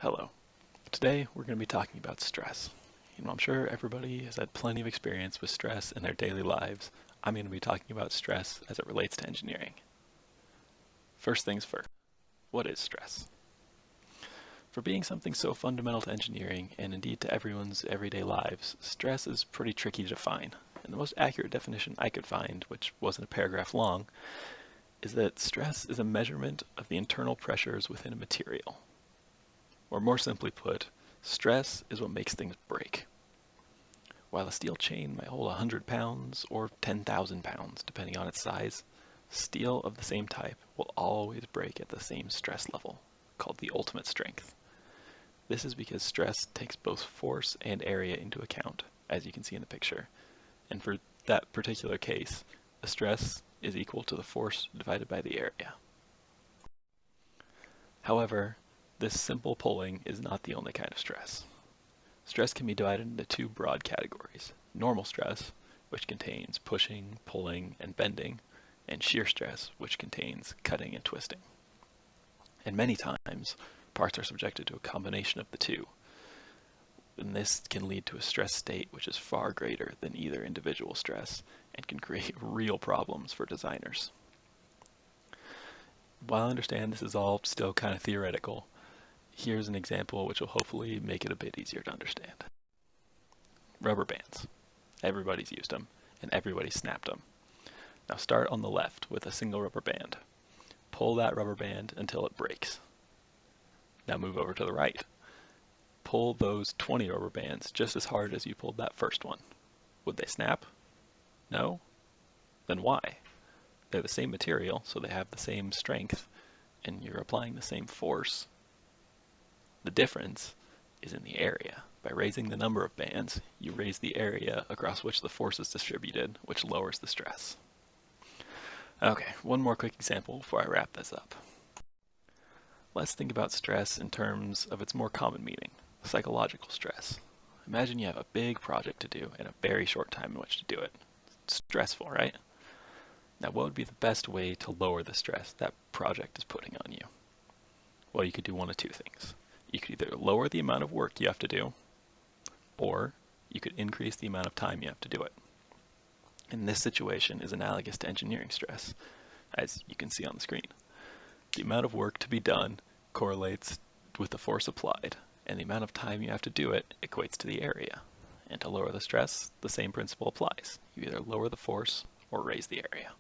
Hello. Today we're going to be talking about stress. I'm sure everybody has had plenty of experience with stress in their daily lives. I'm going to be talking about stress as it relates to engineering. First things first, what is stress? For being something so fundamental to engineering, and indeed to everyone's everyday lives, stress is pretty tricky to define. And the most accurate definition I could find, which wasn't a paragraph long, is that stress is a measurement of the internal pressures within a material. Or more simply put, stress is what makes things break. While a steel chain might hold 100 pounds or 10,000 pounds, depending on its size, steel of the same type will always break at the same stress level, called the ultimate strength. This is because stress takes both force and area into account, as you can see in the picture. And for that particular case, the stress is equal to the force divided by the area. However, this simple pulling is not the only kind of stress. Stress can be divided into two broad categories: normal stress, which contains pushing, pulling, and bending, and shear stress, which contains cutting and twisting. And many times, parts are subjected to a combination of the two, and this can lead to a stress state which is far greater than either individual stress and can create real problems for designers. While I understand this is all still kind of theoretical, here's an example which will hopefully make it a bit easier to understand. Rubber bands. Everybody's used them, and everybody snapped them. Now start on the left with a single rubber band. Pull that rubber band until it breaks. Now move over to the right. Pull those 20 rubber bands just as hard as you pulled that first one. Would they snap? No? Then why? They're the same material, so they have the same strength, and you're applying the same force. The difference is in the area. By raising the number of bands, you raise the area across which the force is distributed, which lowers the stress. Okay, one more quick example before I wrap this up. Let's think about stress in terms of its more common meaning, psychological stress. Imagine you have a big project to do in a very short time in which to do it. It's stressful, right? Now, what would be the best way to lower the stress that project is putting on you? Well, you could do one of two things. You could either lower the amount of work you have to do, or you could increase the amount of time you have to do it. And this situation is analogous to engineering stress, as you can see on the screen. The amount of work to be done correlates with the force applied, and the amount of time you have to do it equates to the area. And to lower the stress, the same principle applies. You either lower the force or raise the area.